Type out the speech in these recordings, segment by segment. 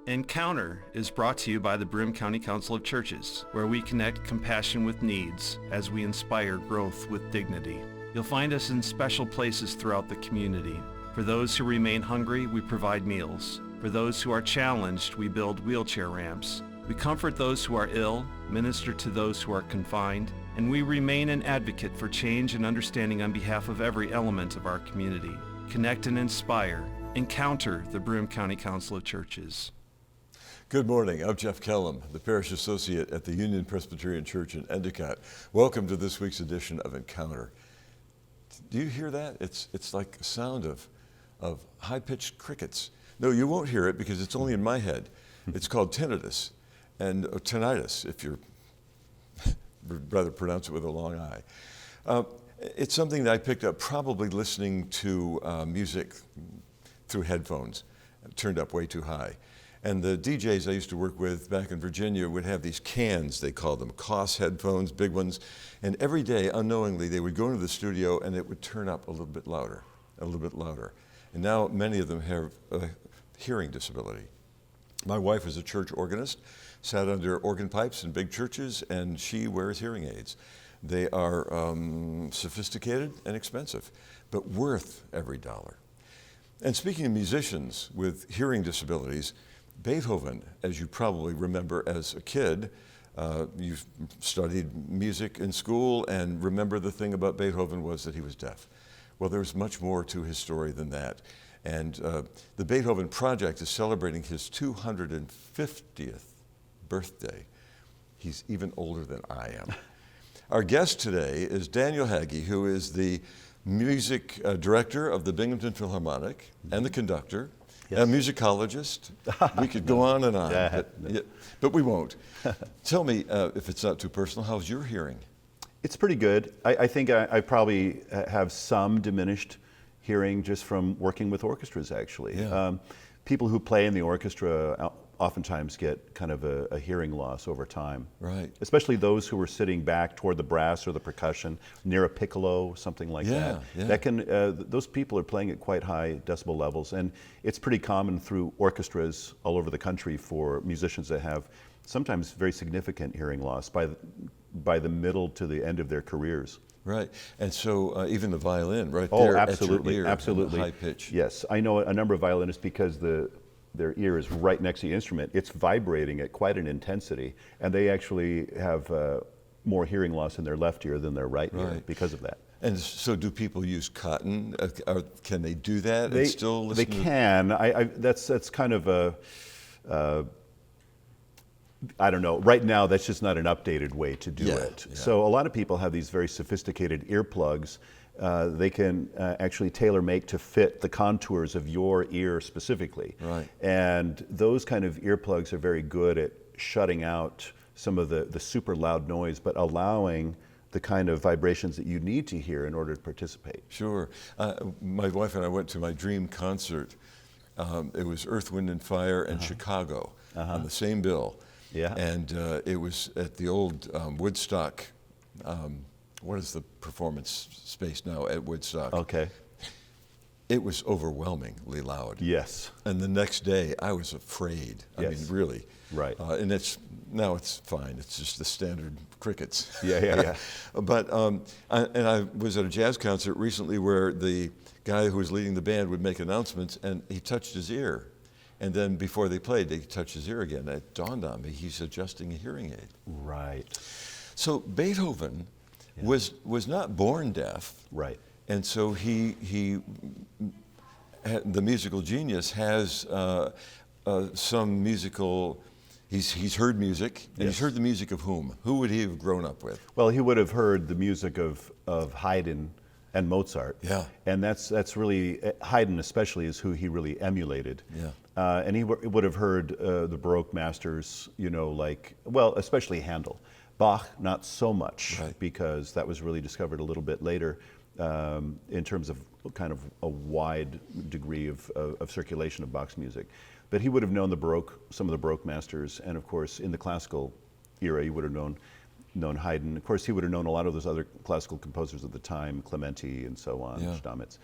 Encounter is brought to you by the Broome County Council of Churches, where we connect compassion with needs as we inspire growth with dignity. You'll find us in special places throughout the community. For those who remain hungry, we provide meals. For those who are challenged, we build wheelchair ramps. We comfort those who are ill, minister to those who are confined, and we remain an advocate for change and understanding on behalf of every element of our community. Connect and inspire. Encounter the Broome County Council of Churches. Good morning. I'm Jeff Kellam, the Parish Associate at the Union Presbyterian Church in Endicott. Welcome to this week's edition of Encounter. Do you hear that? It's like a sound of high-pitched crickets. No, you won't hear it because it's only in my head. It's called tinnitus, and tinnitus, if you're rather pronounce it with a long I. It's something that I picked up probably listening to music through headphones, turned up way too high. And the DJs I used to work with back in Virginia would have these cans, they called them, Koss headphones, big ones. And every day, unknowingly, they would go into the studio and it would turn up a little bit louder, a little bit louder. And now many of them have a hearing disability. My wife is a church organist, sat under organ pipes in big churches, and she wears hearing aids. They are sophisticated and expensive, but worth every dollar. And speaking of musicians with hearing disabilities, Beethoven, as you probably remember as a kid, you've studied music in school and remember the thing about Beethoven was that he was deaf. Well, there's much more to his story than that. And the Beethoven Project is celebrating his 250th birthday. He's even older than I am. Our guest today is Daniel Hege, who is the music director of the Binghamton Philharmonic and the conductor. Yes. A musicologist. We could go on and on, but we won't. Tell me, if it's not too personal, how's your hearing? It's pretty good. I think I probably have some diminished hearing just from working with orchestras, actually. Yeah. People who play in the orchestra oftentimes get kind of a hearing loss over time. Right. Especially those who are sitting back toward the brass or the percussion, near a piccolo, something like that. Yeah. That can, those people are playing at quite high decibel levels, and it's pretty common through orchestras all over the country for musicians that have sometimes very significant hearing loss by the middle to the end of their careers. Right, and so even the violin right there at absolutely, your ear, absolutely. high pitch. Yes, I know a number of violinists because their ear is right next to the instrument. It's vibrating at quite an intensity, and they actually have more hearing loss in their left ear than their right ear because of that. And so do people use cotton? Can they do that and still listen? They can. That's kind of a, I don't know, right now that's just not an updated way to do it. Yeah. So a lot of people have these very sophisticated earplugs. They can actually tailor make to fit the contours of your ear specifically. Right. And those kind of earplugs are very good at shutting out some of the super loud noise, but allowing the kind of vibrations that you need to hear in order to participate. Sure. My wife and I went to my dream concert. It was Earth, Wind and Fire and Chicago on the same bill. Yeah. And it was at the old Woodstock. What is the performance space now at Woodstock? Okay. It was overwhelmingly loud. Yes. And the next day, I was afraid. I mean, really. Right. And now it's fine. It's just the standard crickets. Yeah. But I was at a jazz concert recently where the guy who was leading the band would make announcements, and he touched his ear. And then before they played, they touched his ear again. It dawned on me, he's adjusting a hearing aid. Right. So Beethoven was not born deaf. Right. And so he the musical genius has some musical, he's heard music, and he's heard the music of whom? Who would he have grown up with? Well, he would have heard the music of Haydn and Mozart. Yeah. And that's really, Haydn especially is who he really emulated. Yeah. And he would have heard the Baroque masters, especially Handel. Bach, not so much, because that was really discovered a little bit later in terms of kind of a wide degree of circulation of Bach's music. But he would have known some of the Baroque masters, and of course in the classical era he would have known Haydn. Of course he would have known a lot of those other classical composers of the time, Clementi and so on, Stamitz.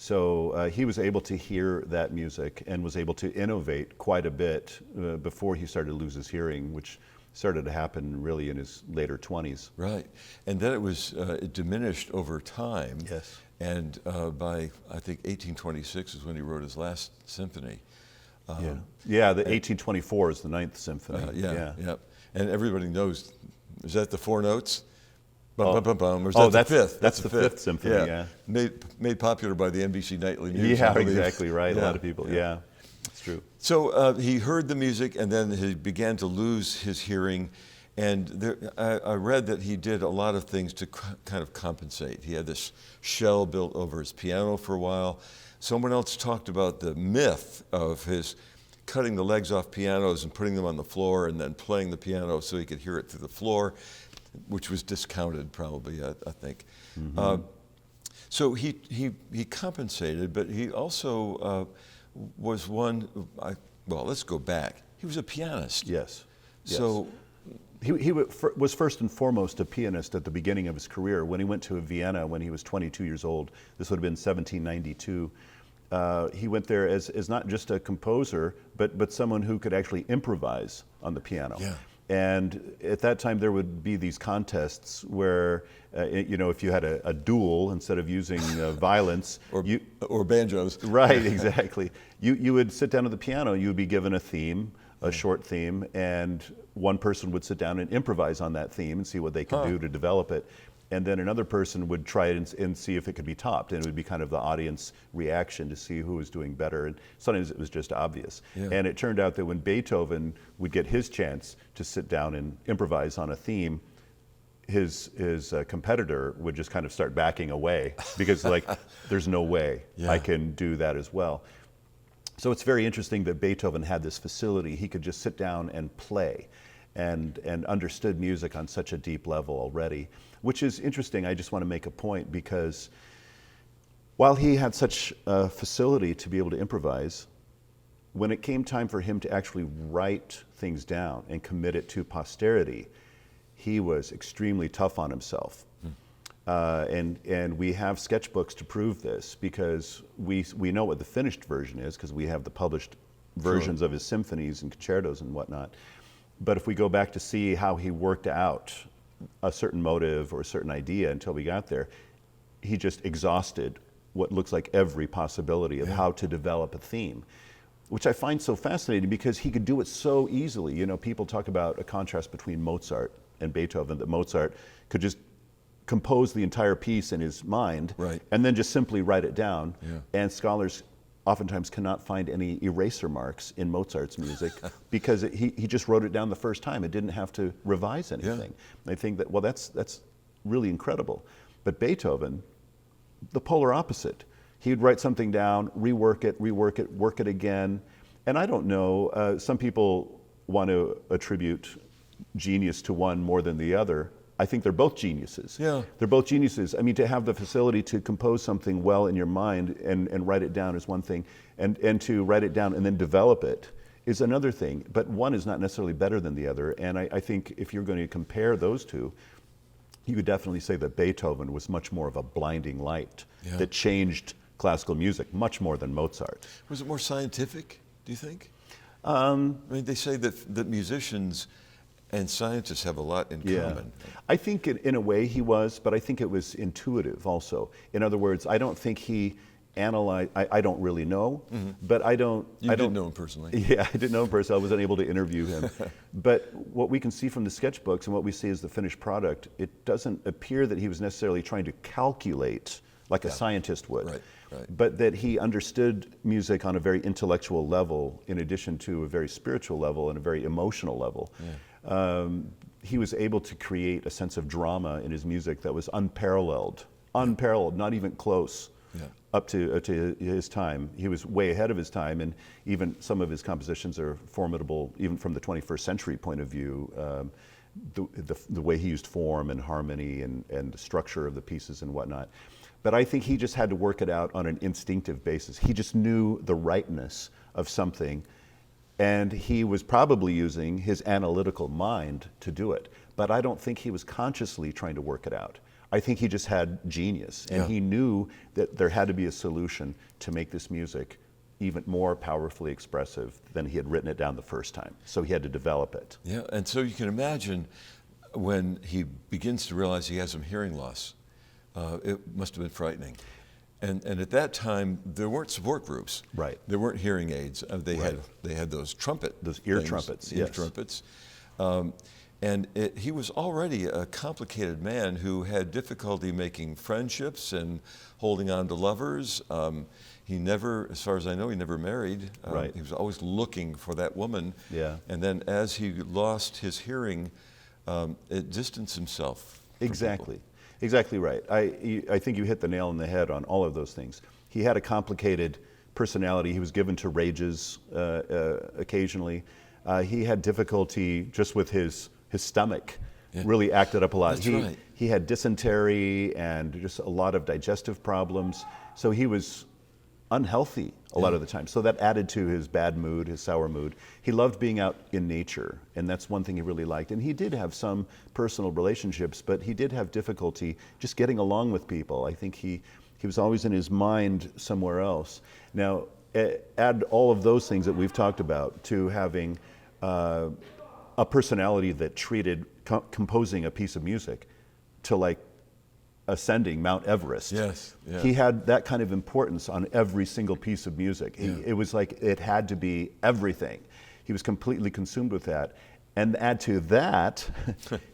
So he was able to hear that music and was able to innovate quite a bit before he started to lose his hearing, which started to happen really in his later 20s. Right. And then it diminished over time. Yes. And by, I think, 1826 is when he wrote his last symphony. Yeah, the 1824 is the Ninth Symphony. Yeah. And everybody knows, is that the four notes? Oh. Bum, bum, bum, bum, or is that that's the fifth? That's the fifth symphony, yeah. Made popular by the NBC Nightly News. Yeah, I believe. exactly right. Yeah. A lot of people, yeah. That's true. So he heard the music, and then he began to lose his hearing. And I read that he did a lot of things to kind of compensate. He had this shell built over his piano for a while. Someone else talked about the myth of his cutting the legs off pianos and putting them on the floor and then playing the piano so he could hear it through the floor, which was discounted probably, I think. Mm-hmm. So he compensated, but he also was one, well, let's go back. He was a pianist. Yes. So he was first and foremost a pianist at the beginning of his career. When he went to Vienna when he was 22 years old, this would have been 1792, he went there as not just a composer, but someone who could actually improvise on the piano. Yeah. And at that time, there would be these contests where, if you had a duel, instead of using violence. or banjos. Right, exactly. You would sit down at the piano, you would be given a theme, a short theme, and one person would sit down and improvise on that theme and see what they could do to develop it. And then another person would try it and see if it could be topped. And it would be kind of the audience reaction to see who was doing better. And sometimes it was just obvious. Yeah. And it turned out that when Beethoven would get his chance to sit down and improvise on a theme, his competitor would just kind of start backing away because there's no way I can do that as well. So it's very interesting that Beethoven had this facility. He could just sit down and play and understood music on such a deep level already, which is interesting. I just want to make a point because while he had such a facility to be able to improvise, when it came time for him to actually write things down and commit it to posterity, he was extremely tough on himself. And we have sketchbooks to prove this because we know what the finished version is because we have the published versions of his symphonies and concertos and whatnot. But if we go back to see how he worked out a certain motive or a certain idea until we got there, he just exhausted what looks like every possibility of how to develop a theme, which I find so fascinating because he could do it so easily. You know, people talk about a contrast between Mozart and Beethoven, that Mozart could just compose the entire piece in his mind and then just simply write it down. And scholars oftentimes cannot find any eraser marks in Mozart's music because he just wrote it down the first time. It didn't have to revise anything. I think that, well, that's really incredible. But Beethoven, the polar opposite. He'd write something down, rework it, work it again. And I don't know, some people want to attribute genius to one more than the other. I think they're both geniuses. Yeah. They're both geniuses. I mean, to have the facility to compose something well in your mind and write it down is one thing, and to write it down and then develop it is another thing. But one is not necessarily better than the other. And I think if you're going to compare those two, you could definitely say that Beethoven was much more of a blinding light that changed classical music much more than Mozart. Was it more scientific, do you think? I mean, they say that musicians and scientists have a lot in common. I think in a way he was, but I think it was intuitive also. In other words, I don't think he analyzed, I don't really know, but I don't... You didn't know him personally. Yeah, I didn't know him personally. I wasn't able to interview him. But what we can see from the sketchbooks and what we see as the finished product, it doesn't appear that he was necessarily trying to calculate like a scientist would. But that he understood music on a very intellectual level in addition to a very spiritual level and a very emotional level. He was able to create a sense of drama in his music that was unparalleled, not even close up to his time. He was way ahead of his time, and even some of his compositions are formidable, even from the 21st century point of view. The way he used form and harmony and the structure of the pieces and whatnot. But I think he just had to work it out on an instinctive basis. He just knew the rightness of something, and he was probably using his analytical mind to do it. But I don't think he was consciously trying to work it out. I think he just had genius, and he knew that there had to be a solution to make this music even more powerfully expressive than he had written it down the first time. So he had to develop it. Yeah, and so you can imagine when he begins to realize he has some hearing loss, it must have been frightening. And at that time, there weren't support groups. Right. There weren't hearing aids. They had those those ear trumpets. Ear trumpets. And he was already a complicated man who had difficulty making friendships and holding on to lovers. He never, as far as I know, he never married. Right. He was always looking for that woman. Yeah. And then as he lost his hearing, it distanced himself from Exactly. people. Exactly right. I think you hit the nail on the head on all of those things. He had a complicated personality. He was given to rages occasionally. He had difficulty just with his stomach. Really acted up a lot. That's right. He had dysentery and just a lot of digestive problems. So he was unhealthy a lot of the time. So that added to his bad mood, his sour mood. He loved being out in nature, and that's one thing he really liked. And he did have some personal relationships, but he did have difficulty just getting along with people. I think he was always in his mind somewhere else. Now, add all of those things that we've talked about to having a personality that treated composing a piece of music to like ascending Mount Everest. Yes. Yeah. He had that kind of importance on every single piece of music. It was like it had to be everything. He was completely consumed with that. And add to that,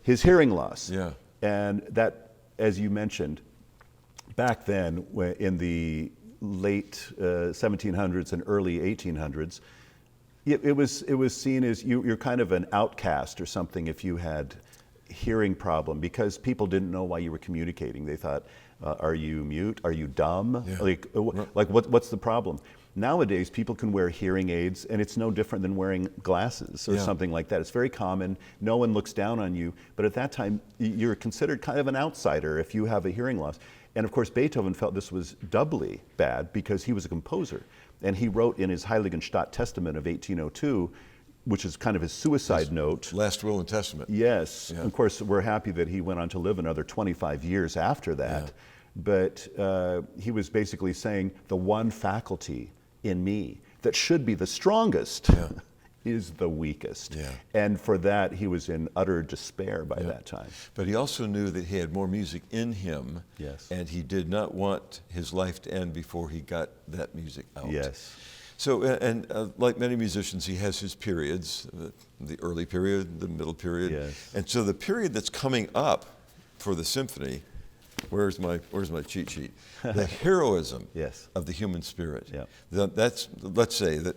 his hearing loss. Yeah. And that, as you mentioned, back then in the late 1700s and early 1800s, it was seen as you're kind of an outcast or something if you had hearing problem, because people didn't know why you were communicating. They thought, are you mute? Are you dumb? Yeah. Like what's the problem? Nowadays, people can wear hearing aids, and it's no different than wearing glasses or something like that. It's very common. No one looks down on you. But at that time, you're considered kind of an outsider if you have a hearing loss. And of course, Beethoven felt this was doubly bad because he was a composer. And he wrote in his Heiligenstadt Testament of 1802, which is kind of his suicide note. Last will and testament. Yes. Yeah. Of course, we're happy that he went on to live another 25 years after that. But he was basically saying the one faculty in me that should be the strongest is the weakest. Yeah. And for that, he was in utter despair by that time. But he also knew that he had more music in him. Yes. And he did not want his life to end before he got that music out. Yes. So, like many musicians, he has his periods, the early period, the middle period. Yes. And so the period that's coming up for the symphony, where's my cheat sheet? The heroism of the human spirit. Yeah. Let's say that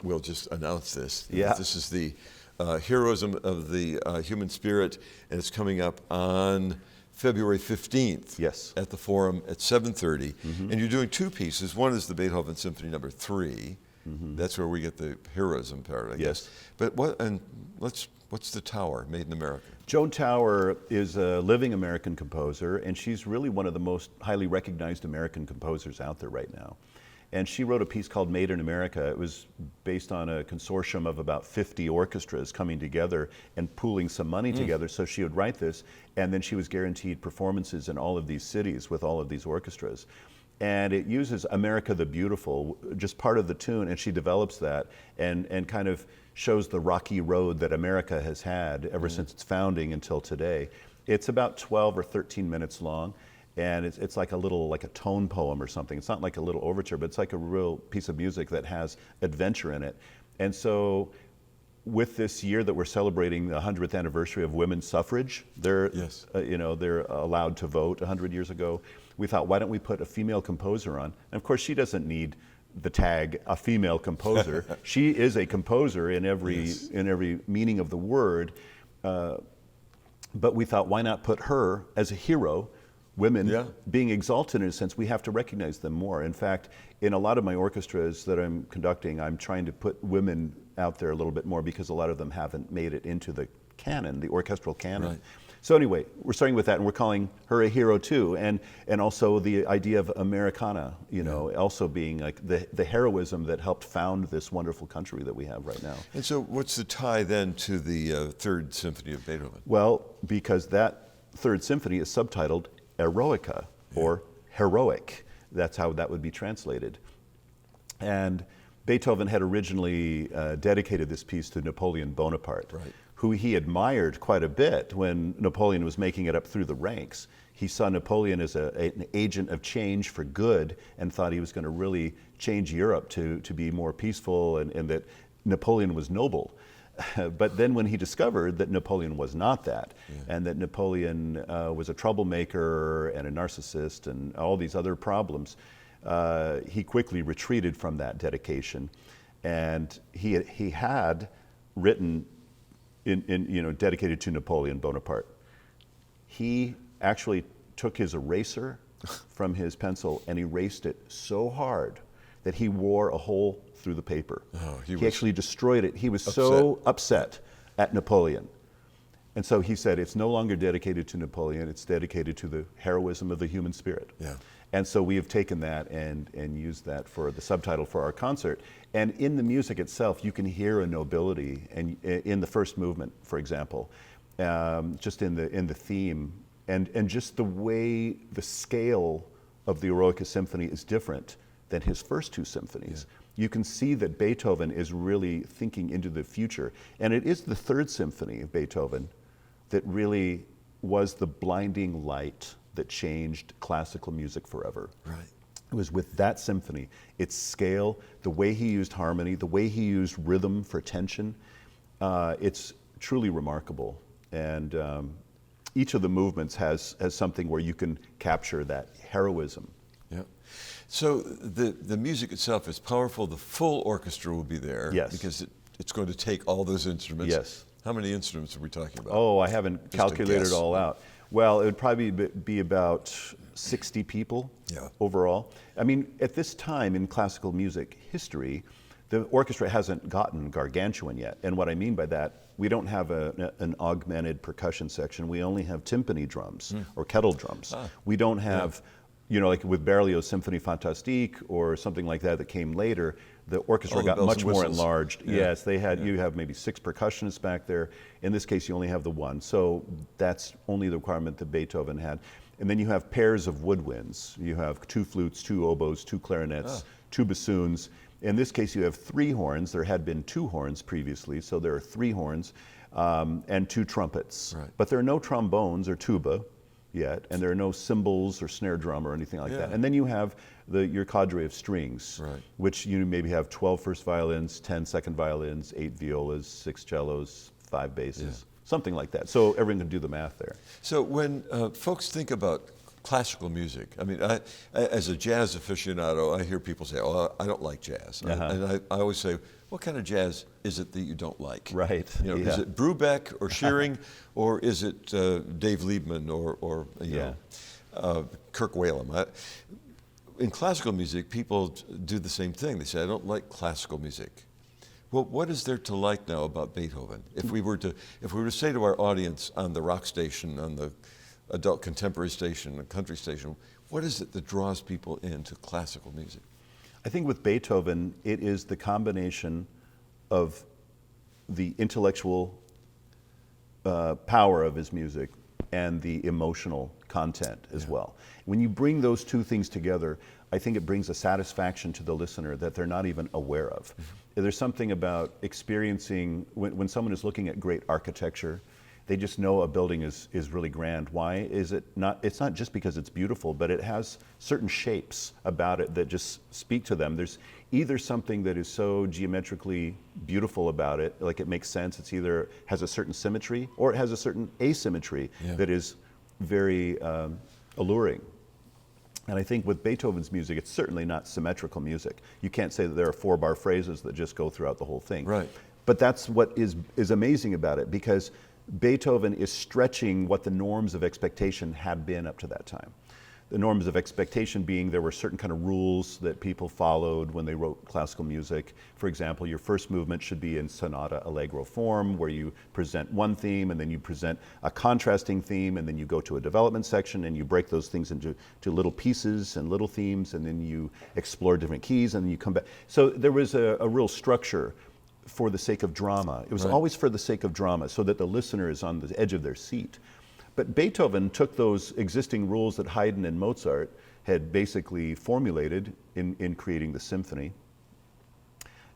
we'll just announce this. Yeah. This is the heroism of the human spirit, and it's coming up on February 15th at the Forum at 7:30. And you're doing two pieces. One is the Beethoven Symphony No. 3. That's where we get the heroism part, I guess. But what's the Tower, Made in America? Joan Tower is a living American composer, and she's really one of the most highly recognized American composers out there right now. And she wrote a piece called Made in America. It was based on a consortium of about 50 orchestras coming together and pooling some money together. So she would write this, and then she was guaranteed performances in all of these cities with all of these orchestras. And it uses America the Beautiful, just part of the tune, and she develops that and kind of shows the rocky road that America has had ever since its founding until today. It's about 12 or 13 minutes long. And it's like a tone poem or something. It's not like a little overture, but it's like a real piece of music that has adventure in it. And so with this year that we're celebrating the 100th anniversary of women's suffrage, they're allowed to vote 100 years ago. We thought, why don't we put a female composer on? And of course, she doesn't need the tag, a female composer. She is a composer in every meaning of the word. But we thought, why not put her as a hero? Women being exalted in a sense, we have to recognize them more. In fact, in a lot of my orchestras that I'm conducting, I'm trying to put women out there a little bit more because a lot of them haven't made it into the canon, the orchestral canon. Right. So anyway, we're starting with that, and we're calling her a hero too, and also the idea of Americana, also being like the heroism that helped found this wonderful country that we have right now. And so what's the tie then to the Third Symphony of Beethoven? Well, because that Third Symphony is subtitled Eroica, or heroic. That's how that would be translated. And Beethoven had originally dedicated this piece to Napoleon Bonaparte, who he admired quite a bit when Napoleon was making it up through the ranks. He saw Napoleon as an agent of change for good and thought he was going to really change Europe to be more peaceful, and that Napoleon was noble. But then when he discovered that Napoleon was not that, and that Napoleon was a troublemaker and a narcissist and all these other problems, he quickly retreated from that dedication. And he had written dedicated to Napoleon Bonaparte. He actually took his eraser from his pencil and erased it so hard that he wore a hole through the paper. He actually destroyed it. He was so upset at Napoleon. And so he said, it's no longer dedicated to Napoleon, it's dedicated to the heroism of the human spirit. And so we have taken that and used that for the subtitle for our concert. And in the music itself, you can hear a nobility, and in the first movement, for example, just in the theme, and just the way the scale of the Eroica Symphony is different than his first two symphonies. You can see that Beethoven is really thinking into the future. And it is the Third Symphony of Beethoven that really was the blinding light that changed classical music forever. It was with that symphony, its scale, the way he used harmony, the way he used rhythm for tension. It's truly remarkable. And each of the movements has something where you can capture that heroism. So the music itself is powerful. The full orchestra will be there because it's going to take all those instruments. How many instruments are we talking about? Oh, I haven't calculated it all out. Well, it would probably be about 60 people overall. I mean, at this time in classical music history, the orchestra hasn't gotten gargantuan yet. And what I mean by that, we don't have an augmented percussion section. We only have timpani drums or kettle drums. We don't have, like with Berlioz's Symphonie Fantastique or something like that came later, the orchestra got much more enlarged. Yes, they had, you have maybe 6 percussionists back there. In this case, you only have the one. So that's only the requirement that Beethoven had. And then you have pairs of woodwinds. You have 2 flutes, 2 oboes, 2 clarinets, 2 bassoons. In this case, you have 3 horns. There had been 2 horns previously, so there are 3 horns, and 2 trumpets. But there are no trombones or tuba yet, and there are no cymbals or snare drum or anything like that. And then you have your cadre of strings, which you maybe have 12 first violins, 10 second violins, 8 violas, 6 cellos, 5 basses, something like that. So everyone can do the math there. So when folks think about classical music, I mean, I, as a jazz aficionado, I hear people say, "Oh, I don't like jazz," and I always say, "What kind of jazz is it that you don't like?" Is it Brubeck or Shearing, or is it Dave Liebman or Kirk Whalum? In classical music, people do the same thing. They say, "I don't like classical music." Well, what is there to like now about Beethoven? If we were to say to our audience on the rock station, on the adult contemporary station, the country station, what is it that draws people into classical music? I think with Beethoven, it is the combination of the intellectual power of his music and the emotional content as well. When you bring those two things together, I think it brings a satisfaction to the listener that they're not even aware of. There's something about experiencing, when someone is looking at great architecture, they just know a building is really grand. Why is it not? It's not just because it's beautiful, but it has certain shapes about it that just speak to them. There's either something that is so geometrically beautiful about it, like it makes sense. It's either has a certain symmetry or it has a certain asymmetry that is very alluring. And I think with Beethoven's music, it's certainly not symmetrical music. You can't say that there are 4-bar phrases that just go throughout the whole thing. But that's what is amazing about it, because Beethoven is stretching what the norms of expectation had been up to that time. The norms of expectation being there were certain kind of rules that people followed when they wrote classical music. For example, your first movement should be in sonata allegro form, where you present one theme and then you present a contrasting theme, and then you go to a development section and you break those things into little pieces and little themes, and then you explore different keys and then you come back. So there was a real structure for the sake of drama. It was always for the sake of drama, so that the listener is on the edge of their seat. But Beethoven took those existing rules that Haydn and Mozart had basically formulated in creating the symphony,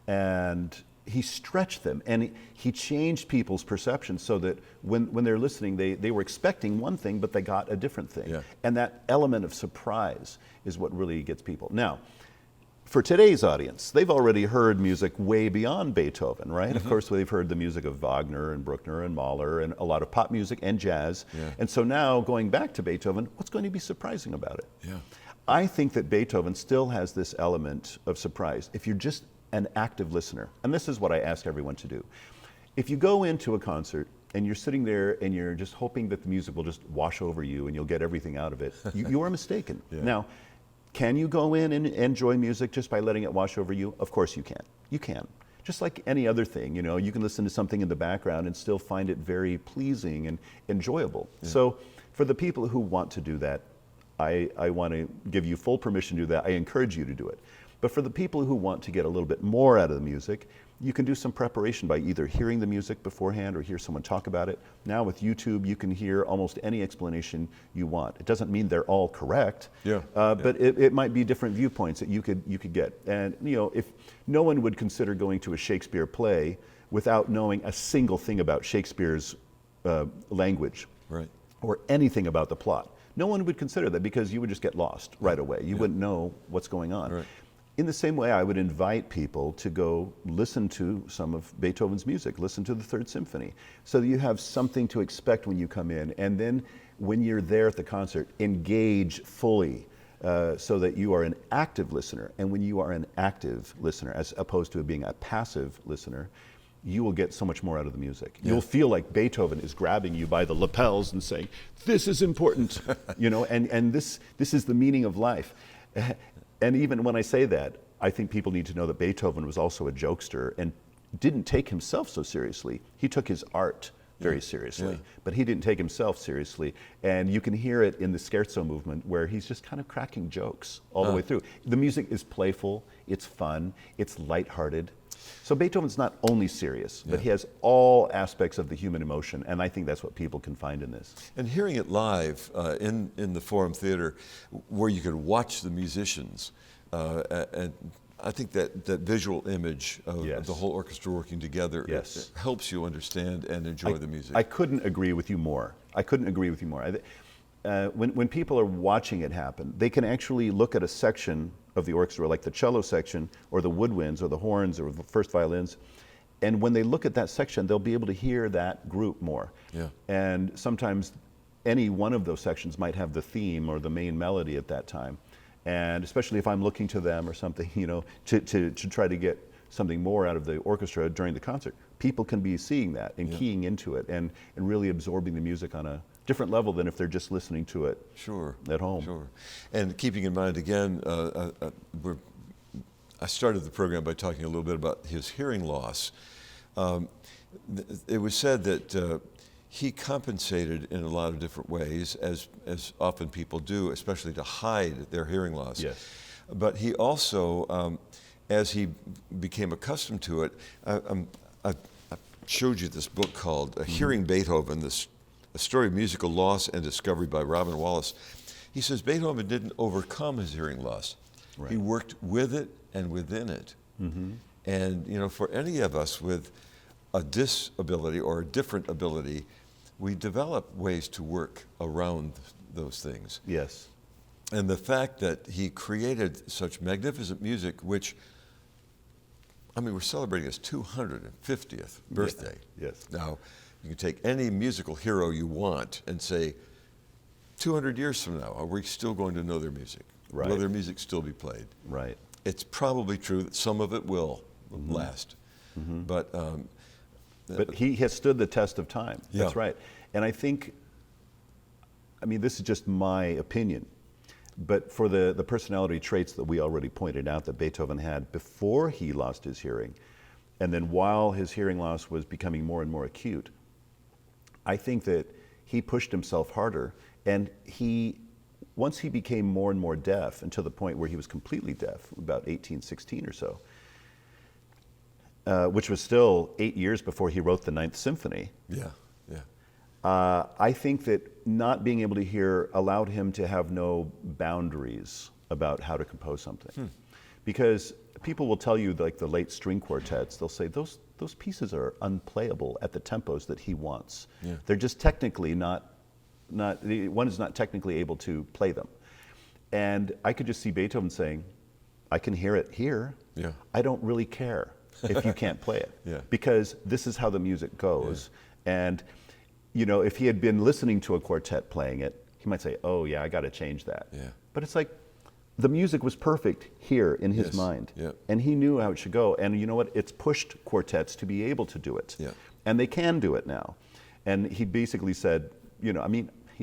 and he stretched them, and he changed people's perceptions so that when they're listening, they were expecting one thing, but they got a different thing. Yeah. And that element of surprise is what really gets people. Now, for today's audience, they've already heard music way beyond Beethoven, right? Mm-hmm. Of course, they've heard the music of Wagner and Bruckner and Mahler and a lot of pop music and jazz. Yeah. And so now, going back to Beethoven, what's going to be surprising about it? Yeah. I think that Beethoven still has this element of surprise. If you're just an active listener, and this is what I ask everyone to do. If you go into a concert and you're sitting there and you're just hoping that the music will just wash over you and you'll get everything out of it, you are mistaken. Yeah. Now, can you go in and enjoy music just by letting it wash over you? Of course you can. You can. Just like any other thing, you can listen to something in the background and still find it very pleasing and enjoyable. Yeah. So for the people who want to do that, I want to give you full permission to do that. I encourage you to do it. But for the people who want to get a little bit more out of the music, you can do some preparation by either hearing the music beforehand or hear someone talk about it. Now with YouTube, you can hear almost any explanation you want. It doesn't mean they're all correct, but it might be different viewpoints that you could get. And if no one would consider going to a Shakespeare play without knowing a single thing about Shakespeare's language, right, or anything about the plot. No one would consider that because you would just get lost right away. You wouldn't know what's going on. Right. In the same way, I would invite people to go listen to some of Beethoven's music, listen to the Third Symphony, so that you have something to expect when you come in. And then when you're there at the concert, engage fully so that you are an active listener. And when you are an active listener, as opposed to being a passive listener, you will get so much more out of the music. Yeah. You'll feel like Beethoven is grabbing you by the lapels and saying, "This is important," and this is the meaning of life. And even when I say that, I think people need to know that Beethoven was also a jokester and didn't take himself so seriously. He took his art very seriously, but he didn't take himself seriously. And you can hear it in the scherzo movement where he's just kind of cracking jokes all the way through. The music is playful, it's fun, it's lighthearted. So Beethoven's not only serious, but he has all aspects of the human emotion, and I think that's what people can find in this. And hearing it live in the Forum Theater, where you could watch the musicians, and I think that visual image of the whole orchestra working together it helps you understand and enjoy the music. I couldn't agree with you more. When people are watching it happen, they can actually look at a section of the orchestra, like the cello section, or the woodwinds, or the horns, or the first violins, and when they look at that section, they'll be able to hear that group more. Yeah. And sometimes any one of those sections might have the theme or the main melody at that time. And especially if I'm looking to them or something, to try to get something more out of the orchestra during the concert, people can be seeing that and keying into it and really absorbing the music on a different level than if they're just listening to it at home. Sure. And keeping in mind, again, I started the program by talking a little bit about his hearing loss. It was said that he compensated in a lot of different ways, as often people do, especially to hide their hearing loss. Yes. But he also, as he became accustomed to it, I showed you this book called Hearing Beethoven, A Story of Musical Loss and Discovery by Robin Wallace. He says Beethoven didn't overcome his hearing loss. Right. He worked with it and within it. Mm-hmm. And for any of us with a disability or a different ability, we develop ways to work around those things. Yes. And the fact that he created such magnificent music, which, we're celebrating his 250th birthday. Yes. Now, you can take any musical hero you want and say, 200 years from now, are we still going to know their music? Right. Will their music still be played? Right. It's probably true that some of it will last. Mm-hmm. But he has stood the test of time. That's right. And I think, this is just my opinion, but for the personality traits that we already pointed out that Beethoven had before he lost his hearing, and then while his hearing loss was becoming more and more acute, I think that he pushed himself harder, and once he became more and more deaf, until the point where he was completely deaf, about 1816 or so, which was still 8 years before he wrote the Ninth Symphony. Yeah. I think that not being able to hear allowed him to have no boundaries about how to compose something. Because people will tell you, like the late string quartets, they'll say those pieces are unplayable at the tempos that he wants. Yeah. They're just technically one is not technically able to play them. And I could just see Beethoven saying, I can hear it here. Yeah. I don't really care if you can't play it. Yeah. Because this is how the music goes. And if he had been listening to a quartet playing it, he might say, oh yeah, I got to change that. Yeah. But it's like, the music was perfect here in his mind. Yeah. And he knew how it should go. And you know what? It's pushed quartets to be able to do it. Yeah. And they can do it now. And he basically said, he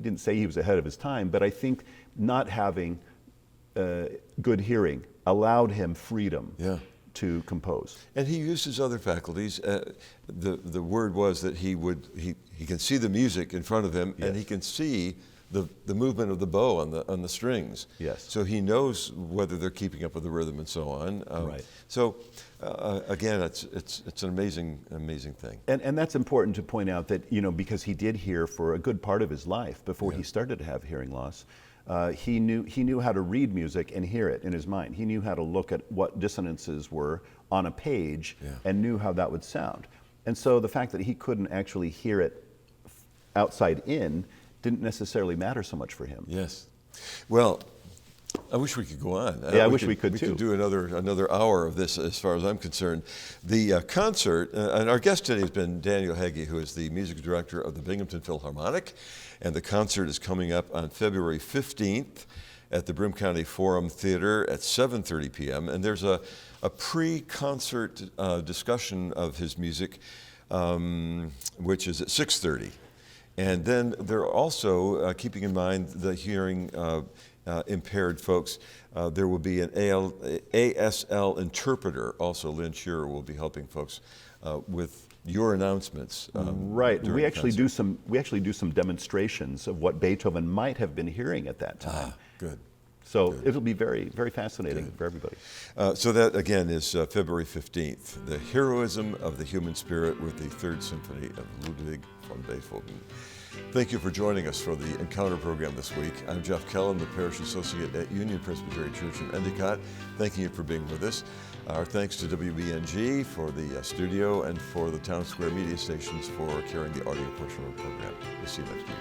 didn't say he was ahead of his time, but I think not having good hearing allowed him freedom to compose. And he used his other faculties. The word was that he can see the music in front of him, and he can see the movement of the bow on the strings. Yes. So he knows whether they're keeping up with the rhythm and so on. Right. So again, it's an amazing thing. And that's important to point out that, because he did hear for a good part of his life before he started to have hearing loss, he knew how to read music and hear it in his mind. He knew how to look at what dissonances were on a page and knew how that would sound. And so the fact that he couldn't actually hear it outside in didn't necessarily matter so much for him. Yes. Well, I wish we could go on. Yeah, I wish we could too. We could do another hour of this, as far as I'm concerned. The concert, and our guest today has been Daniel Hege, who is the music director of the Binghamton Philharmonic, and the concert is coming up on February 15th at the Broome County Forum Theater at 7:30 p.m. And there's a pre-concert discussion of his music, which is at 6:30. And then they're also, keeping in mind the hearing impaired folks, there will be an ASL interpreter. Also, Lynn Shearer will be helping folks with your announcements. Right. We actually do some demonstrations of what Beethoven might have been hearing at that time. Good. So it'll be very, very fascinating for everybody. So that, again, is February 15th, The Heroism of the Human Spirit with the Third Symphony of Ludwig von Beethoven. Thank you for joining us for the Encounter program this week. I'm Jeff Kellam, the Parish Associate at Union Presbyterian Church in Endicott. Thanking you for being with us. Our thanks to WBNG for the studio and for the Town Square media stations for carrying the audio portion of the program. We'll see you next week.